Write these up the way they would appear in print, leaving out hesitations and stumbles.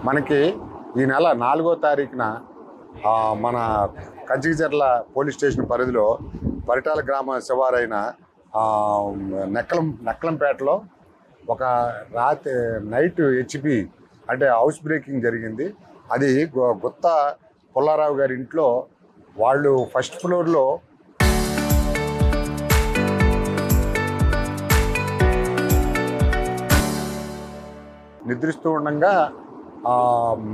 మనకి ఈ నెల 4వ తారీఖున మన కంచికచర్ల పోలీస్ స్టేషన్ పరిధిలో పరిటాల గ్రామ శివారైన నెక్కలంపేటలో ఒక నైట్ హెచ్పి అంటే హౌస్ బ్రేకింగ్ జరిగింది. అది గుత్త పుల్లారావు గారి ఇంట్లో వాళ్ళు ఫస్ట్ ఫ్లోర్లో నిద్రిస్తూ ఉండగా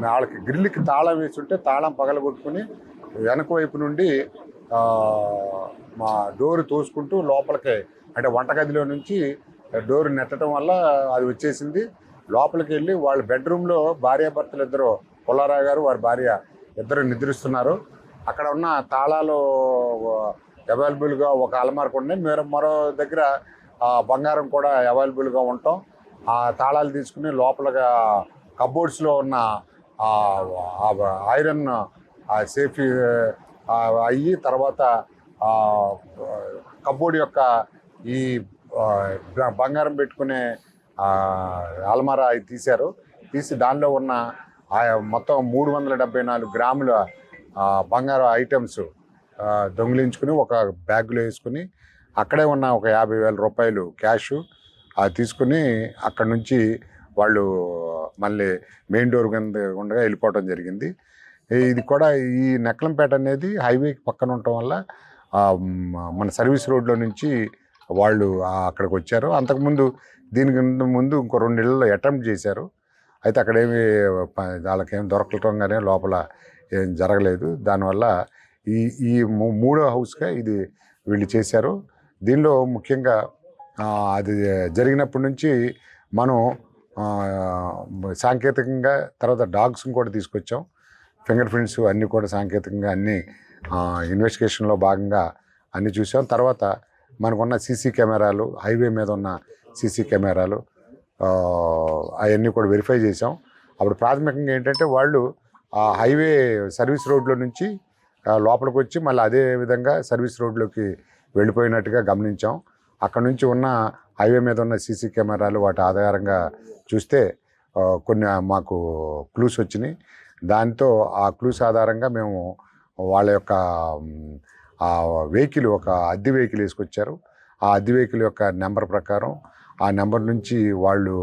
వాళ్ళకి గ్రిల్కి తాళం వేస్తుంటే తాళం పగలగొట్టుకుని వెనక వైపు నుండి మా డోరు తోసుకుంటూ లోపలికి అంటే వంటగదిలో నుంచి డోరు నెట్టడం వల్ల అది వచ్చేసింది. లోపలికి వెళ్ళి వాళ్ళ బెడ్రూమ్లో భార్యాభర్తలు ఇద్దరు, పుల్లారావు గారు వారి భార్య ఇద్దరు నిద్రిస్తున్నారు. అక్కడ ఉన్న తాళాలు అవైలబుల్గా ఒక అలమారకు ఉన్నాయి, మరో దగ్గర బంగారం కూడా అవైలబుల్గా ఉంటాం. ఆ తాళాలు తీసుకుని లోపలగా కబోర్డ్స్లో ఉన్న ఐరన్ సేఫ్ అయ్యి తర్వాత కబోర్డ్ యొక్క ఈ బంగారం పెట్టుకునే అల్మారా తీశారు. తీసి దానిలో ఉన్న మొత్తం 374 గ్రాముల బంగారు ఐటమ్స్ దొంగిలించుకుని ఒక బ్యాగ్లో వేసుకుని అక్కడే ఉన్న ఒక 50,000 రూపాయలు క్యాష్ తీసుకుని అక్కడి నుంచి వాళ్ళు మళ్ళీ మెయిన్ డోర్ కింద ఉండగా వెళ్ళిపోవడం జరిగింది. ఇది కూడా ఈ నెక్కలంపేట అనేది హైవేకి పక్కన ఉండటం వల్ల మన సర్వీస్ రోడ్లో నుంచి వాళ్ళు అక్కడికి వచ్చారు. అంతకుముందు దీనికి ముందు ఇంకో 2 ఇళ్లలో అటెంప్ట్ చేశారు. అయితే అక్కడేమి వాళ్ళకేం దొరకటం కానీ లోపల ఏం జరగలేదు. దానివల్ల ఈ 3వ హౌస్గా ఇది వీళ్ళు చేశారు. దీనిలో ముఖ్యంగా అది జరిగినప్పటి నుంచి మనం సాంకేతికంగా తర్వాత డాగ్స్ని కూడా తీసుకొచ్చాం. ఫింగర్ ప్రింట్స్ అన్నీ కూడా సాంకేతికంగా అన్నీ ఇన్వెస్టిగేషన్లో భాగంగా అన్నీ చూసాం. తర్వాత మనకున్న సీసీ కెమెరాలు, హైవే మీద ఉన్న సీసీ కెమెరాలు అవన్నీ కూడా వెరిఫై చేసాం. అప్పుడు ప్రాథమికంగా ఏంటంటే వాళ్ళు ఆ హైవే సర్వీస్ రోడ్లో నుంచి లోపలికి వచ్చి మళ్ళీ అదే విధంగా సర్వీస్ రోడ్లోకి వెళ్ళిపోయినట్టుగా గమనించాం. అక్కడ నుంచి ఉన్న హైవే మీద ఉన్న సీసీ కెమెరాలు వాటి ఆధారంగా చూస్తే కొన్ని మాకు క్లూస్ వచ్చినాయి. దాంతో ఆ క్లూస్ ఆధారంగా మేము వాళ్ళ యొక్క వెహికల్ ఒక అద్దె వెహికల్ వేసుకొచ్చారు. ఆ అద్దె వెహికల్ యొక్క నెంబర్ ప్రకారం ఆ నెంబర్ నుంచి వాళ్ళు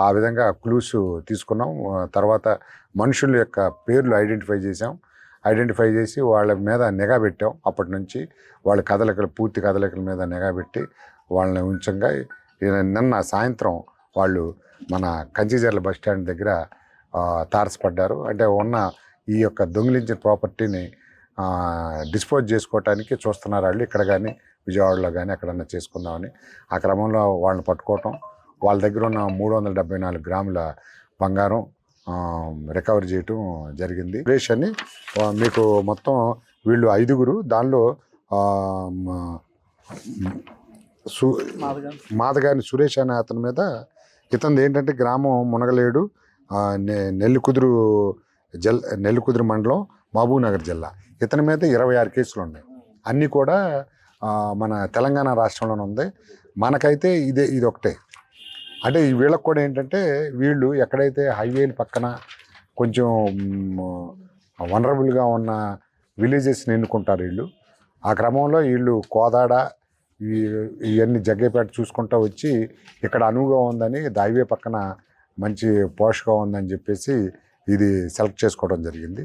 ఆ విధంగా క్లూస్ తీసుకున్నాం. తర్వాత మనుషుల యొక్క పేర్లు ఐడెంటిఫై చేసి వాళ్ళ మీద నిఘా పెట్టాం. అప్పటి నుంచి వాళ్ళ పూర్తి కదలికల మీద నిఘా పెట్టి వాళ్ళని ఉంచంగా నిన్న సాయంత్రం వాళ్ళు మన కంచిచర్ల బస్ స్టాండ్ దగ్గర తారసపడ్డారు. అంటే ఉన్న ఈ యొక్క దొంగిలించిన ప్రాపర్టీని డిస్పోజ్ చేసుకోవటానికి చూస్తున్నారు వాళ్ళు. ఇక్కడ కానీ విజయవాడలో కానీ ఎక్కడన్నా చేసుకుందామని ఆ క్రమంలో వాళ్ళని పట్టుకోవటం, వాళ్ళ దగ్గర ఉన్న 374 గ్రాముల బంగారం రికవరీ చేయటం జరిగింది. సురేష్ అని మీకు మొత్తం వీళ్ళు 5గురు. దానిలో మాదగాని సురేష్ అనే అతని మీద ఇతనిది ఏంటంటే గ్రామం మునగలేడు, నెల్లికుదురు మండలం, మహబూబ్నగర్ జిల్లా. ఇతని మీద 26 కేసులు ఉన్నాయి. అన్నీ కూడా మన తెలంగాణ రాష్ట్రంలోనే ఉంది. మనకైతే ఇది ఒకటే. అంటే వీళ్ళకి కూడా ఏంటంటే వీళ్ళు ఎక్కడైతే హైవేల పక్కన కొంచెం వనరబుల్గా ఉన్న విలేజెస్ని ఎన్నుకుంటారు వీళ్ళు. ఆ క్రమంలో వీళ్ళు కోదాడ ఇవన్నీ జగ్గేపేట చూసుకుంటూ వచ్చి ఇక్కడ అనువుగా ఉందని హైవే పక్కన మంచి పోషగా ఉందని చెప్పేసి ఇది సెలెక్ట్ చేసుకోవడం జరిగింది.